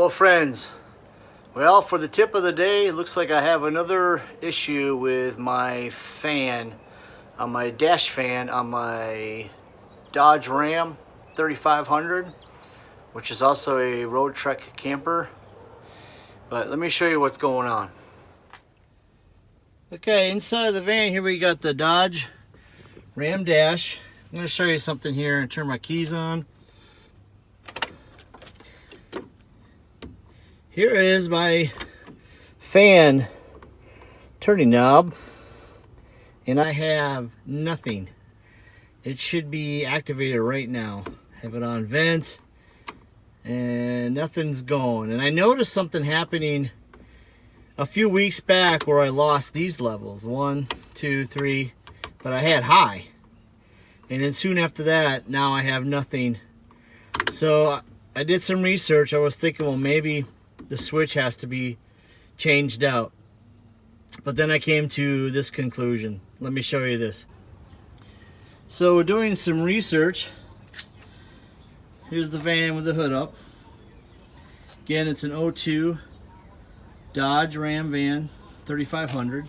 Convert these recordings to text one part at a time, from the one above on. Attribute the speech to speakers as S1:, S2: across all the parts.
S1: Hello friends. Well, for the tip of the day, it looks like I have another issue with my fan, on my dash fan on my Dodge Ram 3500, which is also a Roadtrek camper. But let me show you what's going on. Okay, inside of the van here we got the Dodge Ram dash. I'm going to show you something here and turn my keys on. Here is my fan turning knob, and I have nothing. It should be activated right now. Have it on vent, and nothing's going. And I noticed something happening a few weeks back where I lost these levels, 1, 2, 3, but I had high. And then soon after that, now I have nothing. So I did some research. I was thinking, well, maybe the switch has to be changed out. But then I came to this conclusion. Let me show you this. So doing some research, here's the van with the hood up. Again, it's an 02 Dodge Ram van 3500.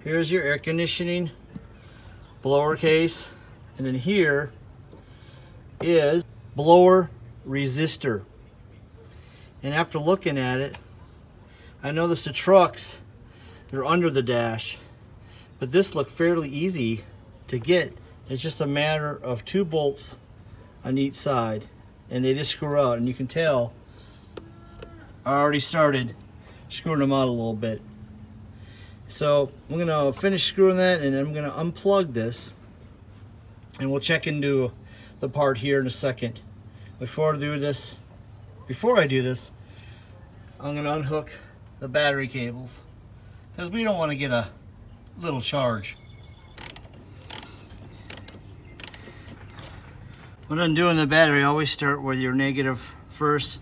S1: Here's your air conditioning blower case, and then here is blower resistor. And after looking at it, I noticed the trucks, they're under the dash, but this looked fairly easy to get. It's just a matter of 2 bolts on each side, and they just screw out, and you can tell I already started screwing them out a little bit. So I'm gonna finish screwing that, and I'm gonna unplug this, and we'll check into the part here in a second. Before I do this, I'm going to unhook the battery cables, because we don't want to get a little charge. When undoing the battery, always start with your negative first,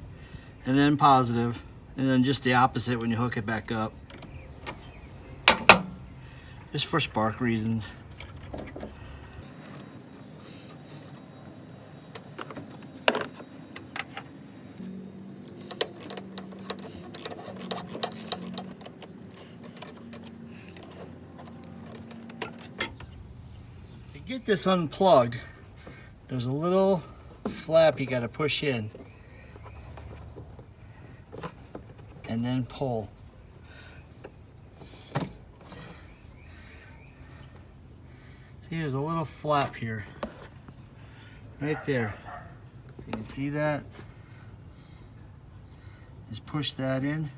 S1: and then positive, and then just the opposite when you hook it back up. Just for spark reasons. Get this unplugged, there's a little flap you got to push in and then pull. See, there's a little flap here right there. You can see that. Just push that in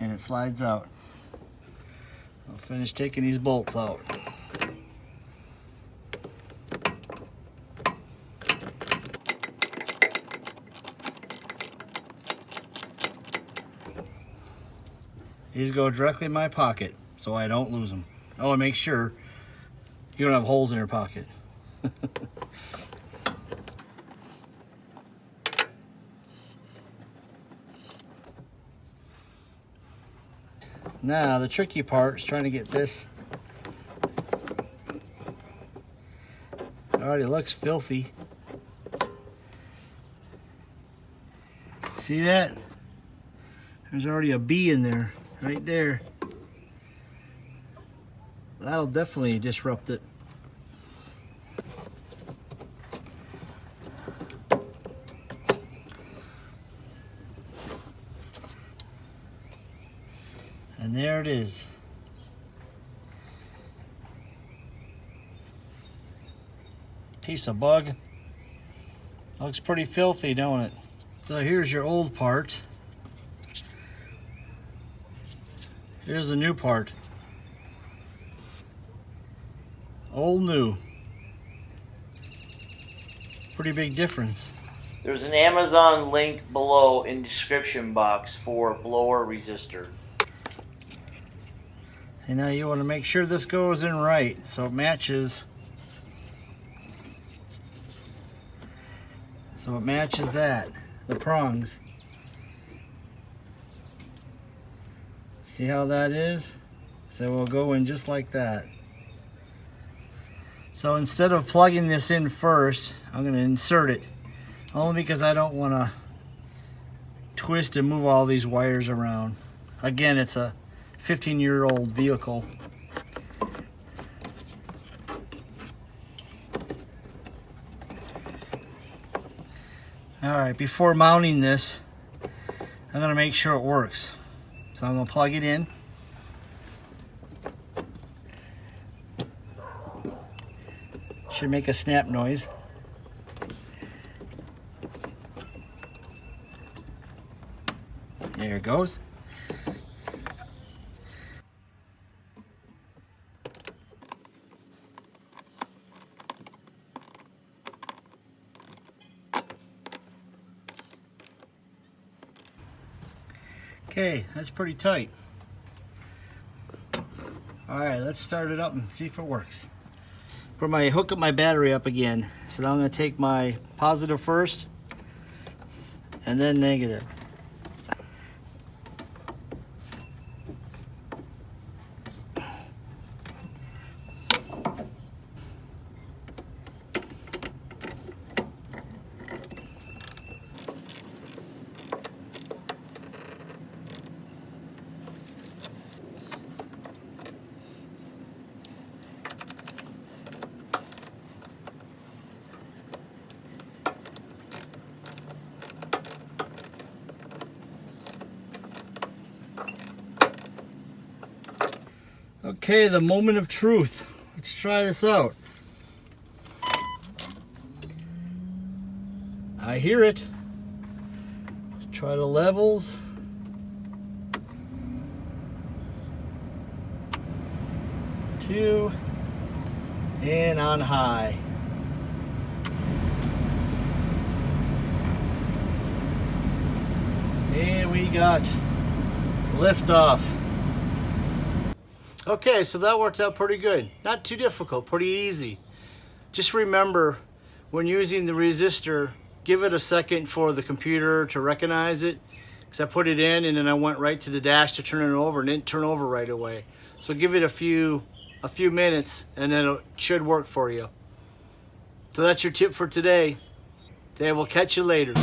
S1: and it slides out. I'll finish taking these bolts out. These go directly in my pocket so I don't lose them. I want to make sure you don't have holes in your pocket. Now the tricky part is trying to get this. It already looks filthy. See that? There's already a bee in there. Right there. That'll definitely disrupt it. And there it is. Piece of bug. Looks pretty filthy, don't it? So here's your old part. Here's the new part. Old, new. Pretty big difference. There's an Amazon link below in description box for blower resistor. And now you want to make sure this goes in right so it matches. So it matches that, the prongs. See how that is? So we'll go in just like that. So instead of plugging this in first, I'm going to insert it Only because I don't want to twist and move all these wires around. Again, it's a 15-year-old vehicle. Alright, before mounting this, I'm going to make sure it works. So I'm going to plug it in. Should make a snap noise. There it goes. Okay, that's pretty tight. Alright, let's start it up and see if it works. Hook up my battery up again. So now I'm going to take my positive first and then negative. Okay, the moment of truth. Let's try this out. I hear it. Let's try the levels. Two, and on high. And we got liftoff. Okay, so that worked out pretty good. Not too difficult, pretty easy. Just remember, when using the resistor, give it a second for the computer to recognize it. Because I put it in and then I went right to the dash to turn it over and it didn't turn over right away. So give it a few minutes and then it should work for you. So that's your tip for today. Okay, we'll catch you later.